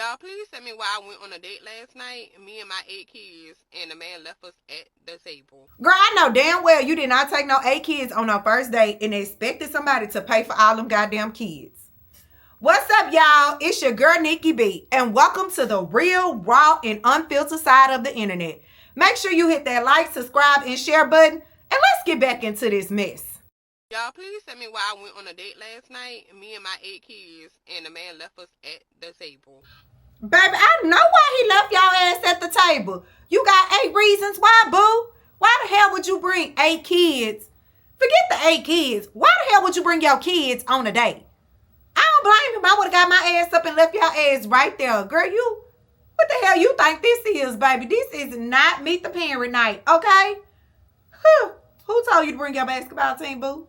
Y'all, please tell me why I went on a date last night, me and my 8 kids, and the man left us at the table. Girl, I know damn well you did not take no 8 kids on our first date and expected somebody to pay for all them goddamn kids. What's up, y'all? It's your girl, NiquieB, and welcome to the real, raw, and unfiltered side of the internet. Make sure you hit that like, subscribe, and share button, and let's get back into this mess. Y'all, please tell me why I went on a date last night, me and my 8 kids, and the man left us at the table. Baby, I know why he left y'all ass at the table. You got 8 reasons why, boo. Why the hell would you bring 8 kids? Forget the 8 kids. Why the hell would you bring your kids on a date? I don't blame him. I would have got my ass up and left y'all ass right there. Girl, what the hell you think this is, baby? This is not meet the parent night, okay? Who told you to bring your basketball team, boo?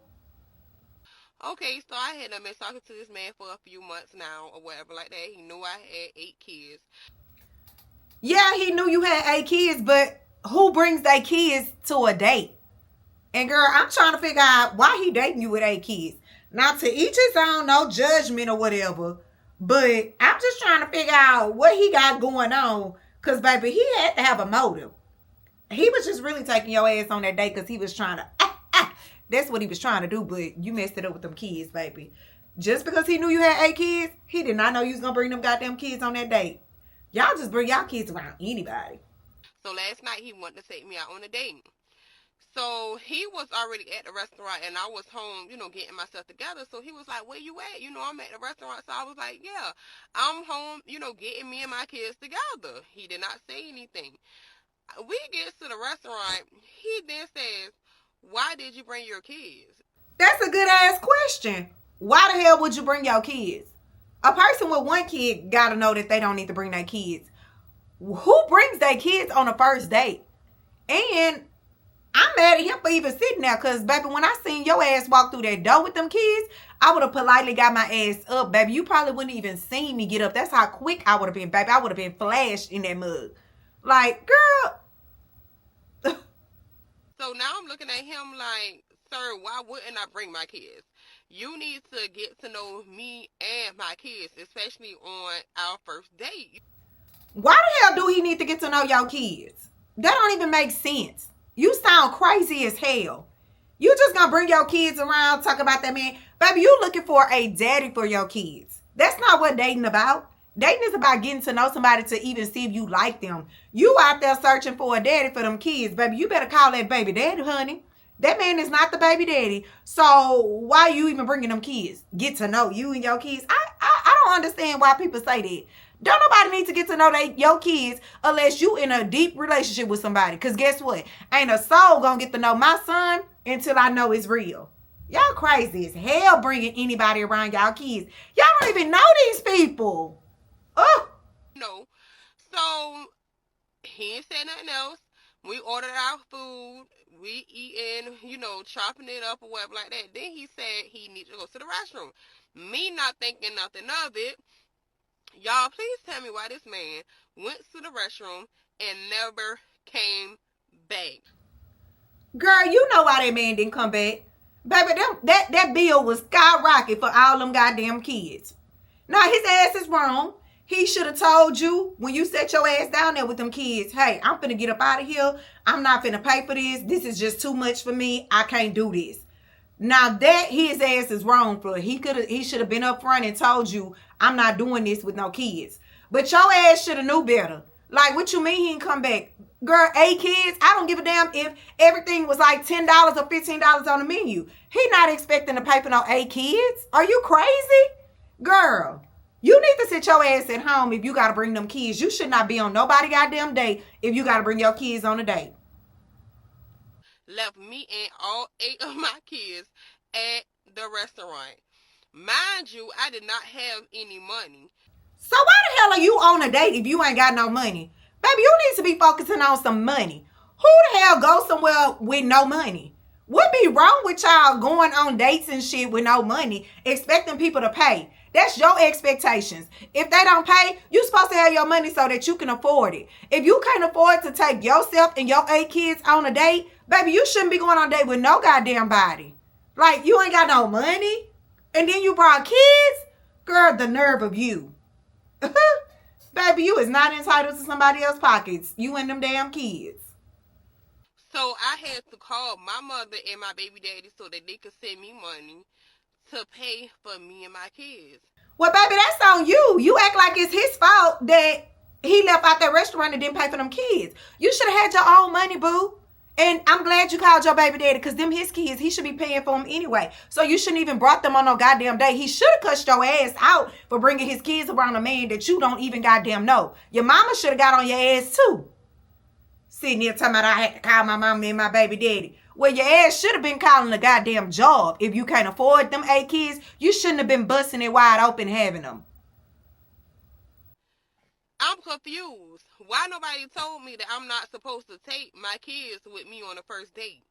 Okay, so I had been talking to this man for a few months now, or whatever like that. He knew I had 8 kids. Yeah, he knew you had 8 kids, but who brings 8 kids to a date? And girl, I'm trying to figure out why he dating you with 8 kids. Now, to each his own, no judgment or whatever. But I'm just trying to figure out what he got going on. Because, baby, he had to have a motive. He was just really taking your ass on that date because he was trying to... That's what he was trying to do, but you messed it up with them kids, baby. Just because he knew you had 8 kids, he did not know you was going to bring them goddamn kids on that date. Y'all just bring y'all kids around anybody. So last night, he wanted to take me out on a date. So he was already at the restaurant, and I was home, getting myself together. So he was like, where you at? I'm at the restaurant. So I was like, yeah, I'm home, getting me and my kids together. He did not say anything. We get to the restaurant. He then says, why did you bring your kids? That's a good ass question. Why the hell would you bring your kids? A person with 1 kid got to know that they don't need to bring their kids. Who brings their kids on a first date? And I'm mad at him for even sitting there because, baby, when I seen your ass walk through that door with them kids, I would have politely got my ass up, baby. You probably wouldn't even seen me get up. That's how quick I would have been, baby. I would have been flashed in that mug. Like, girl. So now I'm looking at him like, sir, why wouldn't I bring my kids? You need to get to know me and my kids, especially on our first date. Why the hell do he need to get to know your kids? That don't even make sense. You sound crazy as hell. You just gonna bring your kids around, talk about that man. Baby, you looking for a daddy for your kids. That's not what dating about. Dating is about getting to know somebody to even see if you like them. You out there searching for a daddy for them kids, baby. You better call that baby daddy, honey. That man is not the baby daddy. So why you even bringing them kids? Get to know you and your kids. I don't understand why people say that. Don't nobody need to get to know your kids unless you in a deep relationship with somebody. Because guess what? Ain't a soul gonna get to know my son until I know it's real. Y'all crazy as hell bringing anybody around y'all kids. Y'all don't even know these people. Oh. No. So he ain't said nothing else. We ordered our food. We eating, chopping it up or whatever like that. Then he said he needs to go to the restroom. Me not thinking nothing of it. Y'all, please tell me why this man went to the restroom and never came back. Girl, you know why that man didn't come back. Baby, that bill was skyrocket for all them goddamn kids. Now, his ass is wrong. He should have told you when you set your ass down there with them kids, hey, I'm finna get up out of here. I'm not finna pay for this. This is just too much for me. I can't do this. Now that his ass is wrong for, he should have been up front and told you, I'm not doing this with no kids. But your ass should have knew better. Like, what you mean he didn't come back? Girl, 8 kids, I don't give a damn if everything was like $10 or $15 on the menu. He not expecting to pay for no 8 kids. Are you crazy? Girl, you need to sit your ass at home if you got to bring them kids. You should not be on nobody goddamn date if you got to bring your kids on a date. Left me and all 8 of my kids at the restaurant. Mind you, I did not have any money. So why the hell are you on a date if you ain't got no money? Baby, you need to be focusing on some money. Who the hell goes somewhere with no money? What be wrong with y'all going on dates and shit with no money, expecting people to pay? That's your expectations. If they don't pay, you supposed to have your money so that you can afford it. If you can't afford to take yourself and your 8 kids on a date, baby, you shouldn't be going on a date with no goddamn body. Like, you ain't got no money, and then you brought kids? Girl, the nerve of you. baby, you is not entitled to somebody else's pockets. You and them damn kids. So I had to call my mother and my baby daddy so that they could send me money to pay for me and my kids. Well, baby, that's on you. You act like it's his fault that he left out that restaurant and didn't pay for them kids. You should have had your own money, boo. And I'm glad you called your baby daddy, because them his kids, he should be paying for them anyway. So you shouldn't even brought them on no goddamn date. He should have cussed your ass out for bringing his kids around a man that you don't even goddamn know. Your mama should have got on your ass too. Sitting here talking about I had to call my mama and my baby daddy. Well, your ass should have been calling a goddamn job. If you can't afford them 8 kids, you shouldn't have been busting it wide open having them. I'm confused. Why nobody told me that I'm not supposed to take my kids with me on the first date?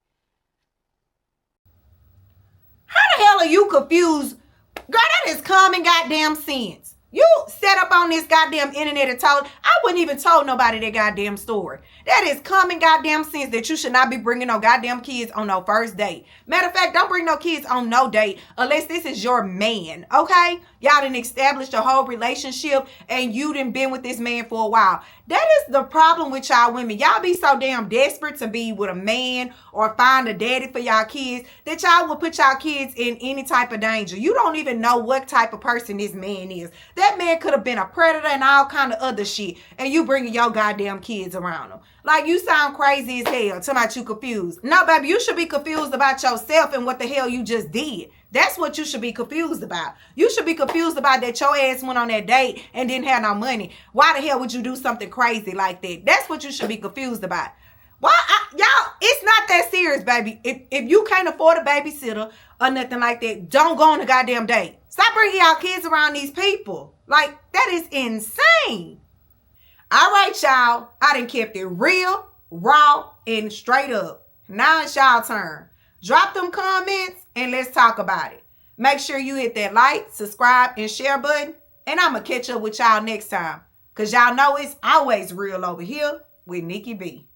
How the hell are you confused? Girl, that is common goddamn sense. You set up on this goddamn internet and told, I wouldn't even told nobody that goddamn story. That is common goddamn sense that you should not be bringing no goddamn kids on no first date. Matter of fact, don't bring no kids on no date unless this is your man, okay? Y'all done established a whole relationship and you done been with this man for a while. That is the problem with y'all women. Y'all be so damn desperate to be with a man or find a daddy for y'all kids that y'all will put y'all kids in any type of danger. You don't even know what type of person this man is. That man could have been a predator and all kind of other shit, and you bringing your goddamn kids around him. Like, you sound crazy as hell. Talking about you confused. No, baby, you should be confused about yourself and what the hell you just did. That's what you should be confused about. You should be confused about that your ass went on that date and didn't have no money. Why the hell would you do something crazy like that? That's what you should be confused about. Y'all, it's not that serious, baby. If you can't afford a babysitter or nothing like that, don't go on a goddamn date. Stop bringing y'all kids around these people. Like, that is insane. All right, y'all. I done kept it real, raw, and straight up. Now it's y'all turn. Drop them comments and let's talk about it. Make sure you hit that like, subscribe, and share button. And I'm going to catch up with y'all next time. Because y'all know it's always real over here with Nikki B.